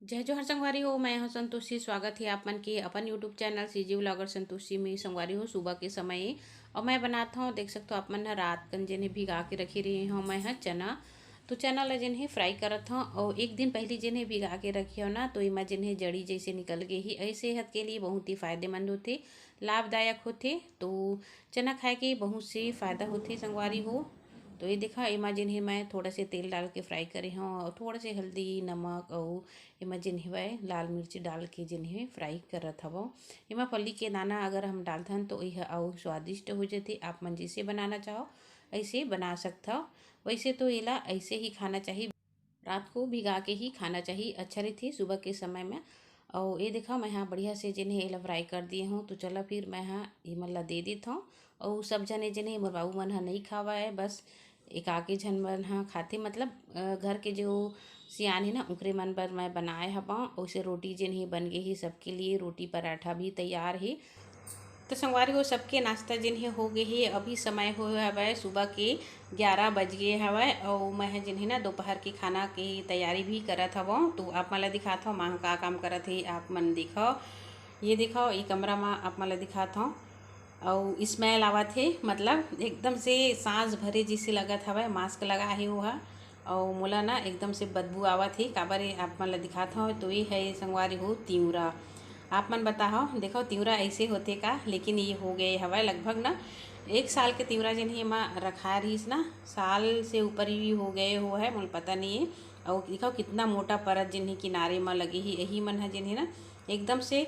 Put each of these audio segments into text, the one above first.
जय जोहर संगवारी हो। मैं हूं संतोषी। स्वागत है आप मन के अपन YouTube channel CG vlogger Santoshi में। संगवारी हो सुबह के समय और मैं बनाता हूँ, देख सकते हो आप मन रात कन जिन्हें भिगा के रखी रही हूँ मैं चना। तो चना ला जिन्हें फ्राई करत हूँ और एक दिन पहले जिन्हें भिगा के रखी हो ना, तो इमा जिन्हें जड़ी जैसे निकल गई ही ऐसे सेहत के लिए बहुत ही फायदेमंद होते, लाभदायक होते। तो चना खाए के बहुत से फायदा होते संगवारी हो। तो ये देखा एमा जिन्हें मैं थोड़ा से तेल डाल के फ्राई करे हूँ और थोड़ा से हल्दी नमक और एमा जिन्हें वह लाल मिर्च डाल के जिन्हें फ्राई करत हवो। एमा फली के दाना अगर हम डालथन तो यह और स्वादिष्ट हो जाते। आप मन जैसे बनाना चाहो ऐसे बना सकता हो। वैसे तो एला ऐसे ही खाना चाहिए, रात को भिगा के ही खाना चाहिए, अच्छा रहती सुबह के समय में। और ये देखा मैं हाँ बढ़िया से जिन्हें एला फ्राई कर दिए हूँ। तो चला फिर मैं हाँ ये मन ला दे देता हूँ। और सब जने जिन्हें मोर बाबू मन हाँ नहीं खावा है, बस एक आके झन मन हाँ खाते, मतलब घर के जो सियान है ना उनके मन पर मैं बनाए हवा। उसे रोटी जिन्हें बन गई ही सबके लिए, रोटी पराठा भी तैयार है। तो संगवारी हो सबके नाश्ता जिन्हें हो गए है, अभी समय हो हवै सुबह के 11 बज गए हवै। और मैं जिन्हें ना दोपहर की खाना की तैयारी भी करत हवो। तो आप मन ला दिखात हूँ माँ का काम करत है। आप मन दिखाओ, ये दिखाओ ये कमरा में आप मन ला दिखात हूँ। और स्मेल आवत है, मतलब एकदम से सांस भरे जैसे लगत हवै। मास्क लगा है वह और मोला ना एकदम से बदबू आवत है। काबर आप मन ला दिखात हूँ। तो ये है संगवारी हो तिवरा। आप मन बताओ, देखो तिवरा ऐसे होते का, लेकिन ये हो गए हवा लगभग ना 1 साल के तिवरा जिन्हें माँ रखा रहीस ना, साल से ऊपर ही हो गए हो है, मुझे पता नहीं है। और देखो कितना मोटा परत जिन्हें किनारे में लगी ही, यही मन है जिन्हें ना एकदम से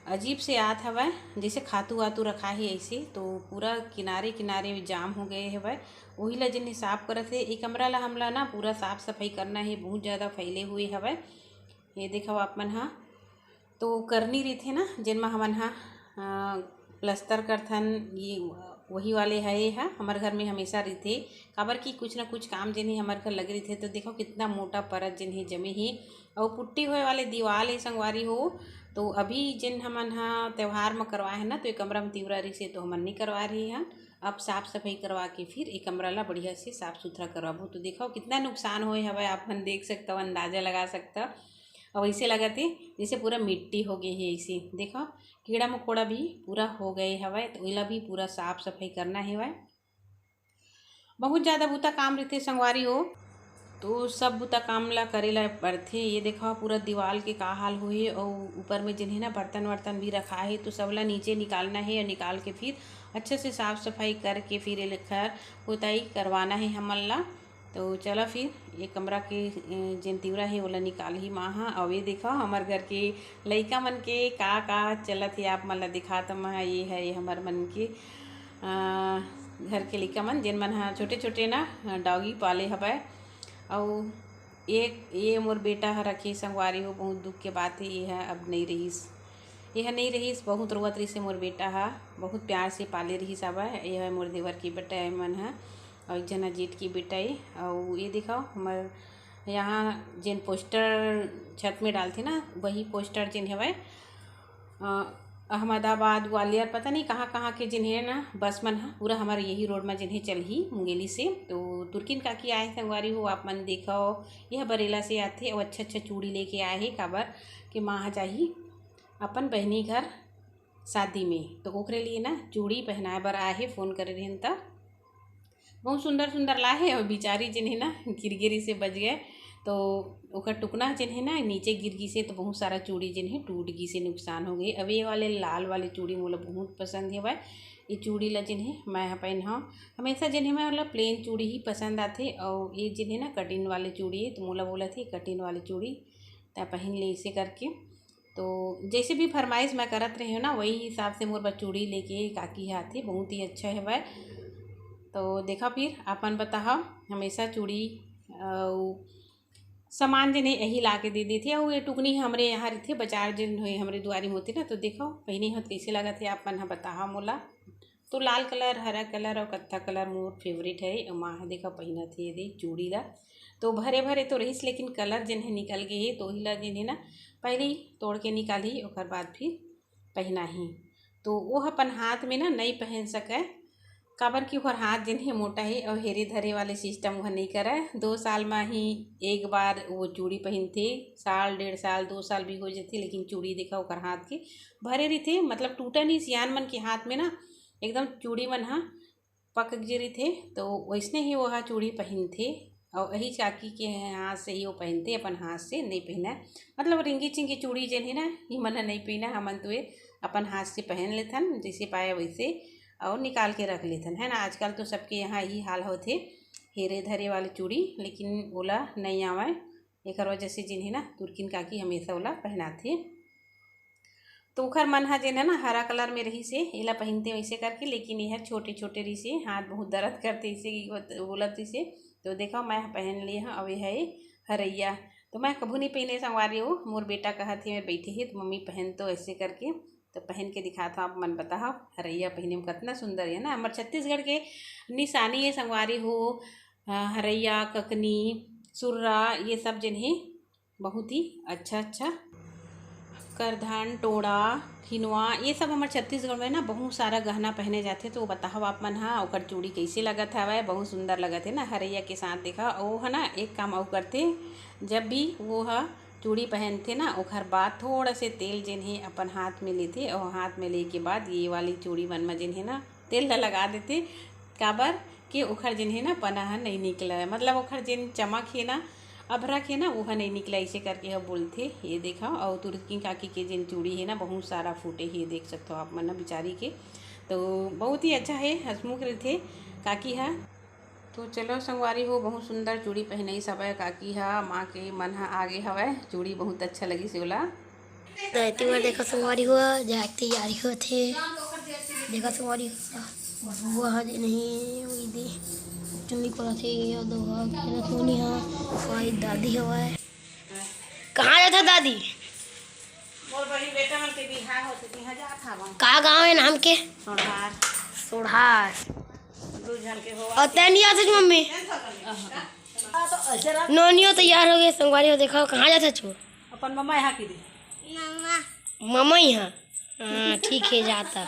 अजीब से आत हवा, जैसे खातू वातू रखा है ऐसे। तो पूरा किनारे किनारे जाम हो गए हवा, वही ला जिन्हें साफ करत है। ये कमरा ला हमला ना पूरा साफ सफाई करना है, बहुत ज़्यादा फैले हुए हवा। ये देखो आप मन हाँ तो करनी रही थे ना जिनमा हमन हाँ प्लस्तर करथन, ये वही वाले है ये है हमारे घर में हमेशा रहते। काबर की कुछ ना कुछ काम जिन्हें हमारे घर लगे रहते। तो देखो कितना मोटा परत जिन्हें जमे ही और पुट्टी हुए वाले दीवार है संगवारी हो। तो अभी जिन हमन हाँ त्यौहार में करवाए हैं ना, तो एक कमरा में तिवरा रही से तो हमन नहीं करवा रही हैं। अब साफ सफाई करवा के फिर एक कमरा ला बढ़िया से साफ सुथरा करवाबो। तो देखो कितना नुकसान होए हवा, आप मन देख सकते हो, अंदाजा लगा सकते हो। और ऐसे लगाते जैसे पूरा मिट्टी हो गई है ऐसे। देखो कीड़ा मकोड़ा भी पूरा हो गए हवा, तो इला भी पूरा साफ सफाई करना है हवा। बहुत ज़्यादा बुता काम रहते संगवारी हो। तो सब बुता काम ला करेला पड़थे। ये देखो पूरा दीवार के का हाल हुई और ऊपर में जिन्हें ना बर्तन वर्तन भी रखा है, तो सबला नीचे निकालना है और निकाल के फिर अच्छे से साफ सफाई करके फिर ये खैर पुताई करवाना है हमन ला। तो चलो फिर ये कमरा के जिन तिवरा है ओला निकाल ही माँ। और ये देखो हमार घर के लइका मन के का चलत है, आप मन ला दिखात मैं। ये है ये हमार मन के घर के लइका मन जिन मन हाँ छोटे छोटे ना डॉगी पाले हवै। और ये मोर बेटा ह रखे संगवारी हो, बहुत दुख के बात है। ये है अब नहीं रहीस, यह नहीं रहीस, बहुत रोवत रही से मोर बेटा हा, बहुत प्यार से पाले रही सब। ये है मोर देवर की बेटा है मन है और एक जना जेठ की बेटा है। और ये दिखाओ हमार यहाँ जिन पोस्टर छत में डालते ना, वही पोस्टर जिन है अहमदाबाद ग्वालियर पता नहीं कहाँ कहाँ के जिन्हें ना बस मन है पूरा हमारे यही रोड में जिन्हें चल ही मुंगेली से। तो तुर्किन काकी आए संगवारी हो, आप मन देखो यह बरेला से आते और अच्छा अच्छा चूड़ी लेके आए हैं। काबर कि माँ जाही अपन बहनी घर शादी में, तो ओकरे लिए ना चूड़ी पहनाए बर आए है। फ़ोन करे रहन तब बहुत सुंदर सुंदर लाए है और बेचारी जिन्हें ना गिरगिरी से बच गए। तो ओकर टुकना जिन्हें ना नीचे गिर गई से, तो बहुत सारा चूड़ी जिन्हें टूट गई से, नुकसान हो गई। अब ये वाले लाल वाले चूड़ी मोला बहुत पसंद है भाई। ये चूड़ी ला जिन्हें मैं पहना हमेशा जिन्हें मैं मतलब प्लेन चूड़ी ही पसंद आते। और ये जिन्हें ना कटिन वाले चूड़ी है, तो मोला बोला थी कटिन वाली चूड़ी तय पहन ले इसे करके। तो जैसे भी फरमाइश मैं करत रही हूँ ना, वही हिसाब से मोर बस चूड़ी लेके काकी हाथी बहुत ही अच्छा है भाई। तो देखा फिर अपन बताओ हमेशा चूड़ी सामान जिन्हें यही ला के दे दी थी। और ये टुकनी हमारे यहाँ रही थी बाजार जिन हुई हमारे दुआरी में होती ना। तो देखो पहनी हाथ कैसे लगा थे आप मन बताओ मोला। तो लाल कलर हरा कलर और कत्था कलर मोर फेवरेट है। और माँ देखा पहना थी यदि चूड़ी ला, तो भरे भरे तो रहीस, लेकिन कलर जिन्हें निकल गए तो ही ला जिन्हें ना पहले ही तोड़ के निकाली और बाद फिर पहना ही। तो वो अपन हाथ में ना नहीं पहन सके, काबर कि ओकर हाथ जिन है मोटा है और हेरे धरे वाले सिस्टम वह नहीं करे। 2 साल में ही एक बार वो चूड़ी पहनते, साल 1.5 साल 2 साल भी हो जाती, लेकिन चूड़ी देखा ओकर हाथ के भरे रही थे, मतलब टूटा नहीं। सियान मन के हाथ में ना एकदम चूड़ी मन हा पक गिरी थे, तो वैसने ही वह चूड़ी पहनते। और वही चाकी के हाथ से ही वो पहनते, अपन हाथ से नहीं पहना। मतलब रिंगी चिंगी चूड़ी जन है ना, ये मन नहीं पहना, हमन तो ये अपन हाथ से पहन लेथन, जैसे पाए वैसे और निकाल के रख लेथन, है ना। आजकल तो सबके यहाँ यही हाल होते, हेरे धरे वाले चूड़ी, लेकिन ओला नहीं आवे। एक वजह से जिन है ना तुर्किन काकी हमेशा ओला पहनाथे। तो ओखर मन हा जेन है ना हरा कलर में रही से एला पहनते वैसे करके, लेकिन यह छोटे छोटे रही से हाथ बहुत दर्द करते इसे बोलत इसे। तो देखो मैं पहन ली हाँ, अब यह है हरैया। तो मैं कभू नहीं पहने संगवारी हो, मोर बेटा कहा थे मैं बैठी है तो मम्मी पहन तो ऐसे करके, तो पहन के दिखाता हूँ। आप मन बताओ हरैया पहने में कितना सुंदर है ना। हमारे छत्तीसगढ़ के निशानी है संगवारी हो, हरैया, ककनी, सुर्रा, ये सब जिन्हें बहुत ही अच्छा अच्छा, करधान, टोड़ा, खिनवा, ये सब हमारे छत्तीसगढ़ में ना बहुत सारा गहना पहने जाते। तो बताओ आप मन हाँ ओकर चूड़ी कैसे लगत हवै, बहुत सुंदर लगत है ना हरैया के साथ। देखा वो है ना एक काम और करते, जब भी वो है चूड़ी पहनते ना ओखर बाद थोड़ा से तेल जिन है अपन हाथ में लेते, और हाथ में ले के बाद ये वाली चूड़ी मन में जिन है ना तेल ला लगा देते। काबर कि ओखर जिन है ना पनाह नहीं निकला, मतलब ओखर जिन चमक है ना अभरक है ना वह नहीं निकला, ऐसे करके हम बोलते। ये देखा और तुर्की काकी के जिन चूड़ी है ना बहुत सारा फूटे ही देख सकते हो आप मन बेचारी के। तो बहुत ही अच्छा है, हंसमुख रहते काकी है। तो चलो संगवारी हो बहुत सुंदर चूड़ी पहने सब है काकी है, माँ के मन हा आगे हवै, चूड़ी बहुत अच्छा लगी से ओला। देखो संगवारी हुआ जाए तैयारी होते, देखा संगवारी बुआ हा नहीं हुई दी चुन्नी कोला थे और दो हा खेला सोनी हा और दादी हवा। कहाँ जाता दादी? मोर बड़ी बेटा मन के बिहार होते तिहा जात हवा। का गाँव है नाम के? सोढ़ार। सोढ़ार। दो जन के हो और तैनी आते मम्मी नोनियो तैयार हो गए संगवारी हो। देखो कहाँ जाता छो? अपन मम्मा यहाँ की दी मामा यहाँ। हाँ ठीक है जाता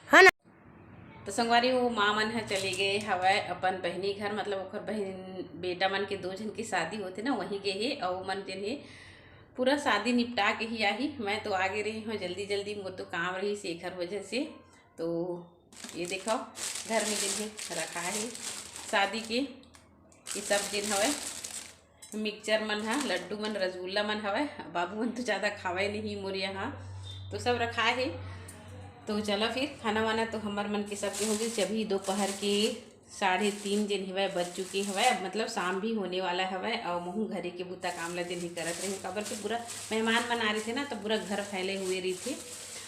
है ना। तो संगवारी वो माँ मन है चले गए हवाए अपन बहनी घर, मतलब ओखर बहन बेटा मन के 2 जन की शादी होते ना वहीं गए है, और मन जिन्हें पूरा शादी निपटा के ही आई। मैं तो आगे रही हूँ जल्दी जल्दी, वो तो काम रही शेखर वजह से। तो ये देखो घर में जिन्हें रखा है शादी के ये सब जिन हवे, मिक्सचर मन है, लड्डू मन, रसगुल्ला मन हवे। बाबू मन तो ज़्यादा खावे नहीं मोर यहाँ, तो सब रखा है। तो चलो फिर खाना वाना तो हमार मन के सबके हो गई। अभी दोपहर के 3:30 दिन हवा बज चुके हवा, मतलब शाम भी होने वाला हवा। और महू घरे के बुता काम ला दिन ही करत रही, काबर के पूरा मेहमान मन आ रहे थे ना, तो पूरा घर फैले हुए रही थे।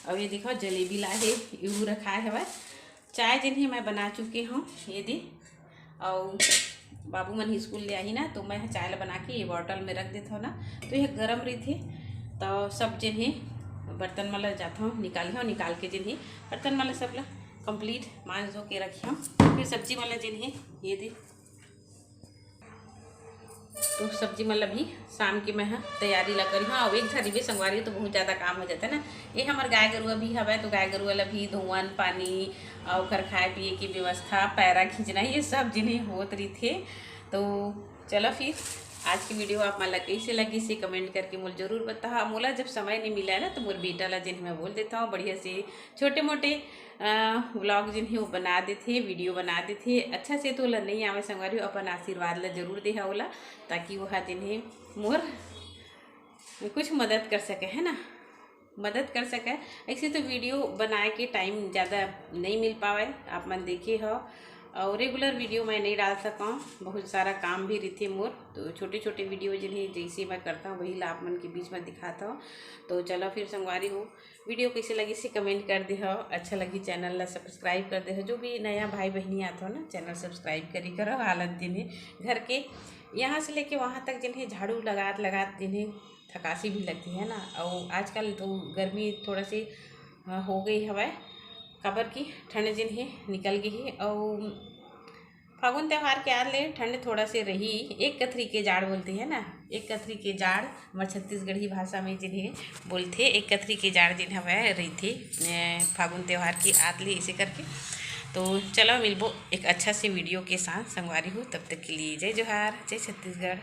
और ये देखो जलेबी लाहे यूँ रखा है हवा। चाय जिन्हें मैं बना चुकी हूँ ये दी, और बाबू मन स्कूल ले आई ना, तो मैं चाय ला बना के ये बॉटल में रख देता हूँ ना, तो यह गर्म रही थी। तो सब जिन्हें बर्तन वाला जाता हूँ निकाल के जिन्हें बर्तन वाला सब ला कंप्लीट मांझ धो के रखी हूँ। फिर सब्जी वाला जिन्हें ये दे, तो सब्जी मतलब भी शाम की मैं तैयारी ला करी। हाँ, और एक धरी भी संगवारी तो बहुत ज़्यादा काम हो जाता है ना। ये हमारे गाय गरुआ भी हवा, तो गाय गरुआ ला भी धोवन पानी और खर खाए पिए की व्यवस्था, पैरा खींचना, ये सब जिन्हें होत रही थे। तो चलो फिर आज की वीडियो आप मला कैसे लगी से कमेंट करके मुझे ज़रूर बताओ। मोला जब समय नहीं मिला है ना, तो मोर बेटा ला जिन्हें मैं बोल देता हूँ बढ़िया से छोटे मोटे व्लॉग जिन्हें वो बना देते, वीडियो बना देते अच्छा से। तो ला नहीं आवे संगवारी अपन आशीर्वाद ला जरूर दे ओला, ताकि वह जिन्हें मोर कुछ मदद कर सके, है ना, मदद कर सके। ऐसे तो वीडियो बनाए के टाइम ज़्यादा नहीं मिल पावे, आप मन देखे हो, और रेगुलर वीडियो मैं नहीं डाल सका, बहुत सारा काम भी रहते मोर। तो छोटे छोटे वीडियो जिन्हें जैसे मैं करता हूँ वही आप मन के बीच में दिखाता हूँ। तो चलो फिर संगवारी हो वीडियो कैसे लगी से कमेंट कर दे हो, अच्छा लगी चैनल ला सब्सक्राइब कर दे हो। जो भी नया भाई बहनी आता हो ना चैनल सब्सक्राइब करी करो। हालत जिन्हें घर के यहाँ से लेके वहाँ तक जिन्हें झाड़ू लगात जिन्हें थकासी भी लगती है ना। और आजकल तो गर्मी थोड़ा सी हो गई हवा, काबर की ठंड जिन्हें निकल गई है, और फागुन त्यौहार के आले ठंड थोड़ा से रही। एक कथरी के जाड़ बोलते हैं ना, एक कथरी के जाड़ हमारे छत्तीसगढ़ी भाषा में जिन्हें बोलते, एक कथरी के जाड़ जिन्हें वह रही थी फागुन त्यौहार की आतली ऐसे करके। तो चलो मिलबो एक अच्छा से वीडियो के साथ संगवारी हो, तब तक के लिए जय जोहार, जय छत्तीसगढ़।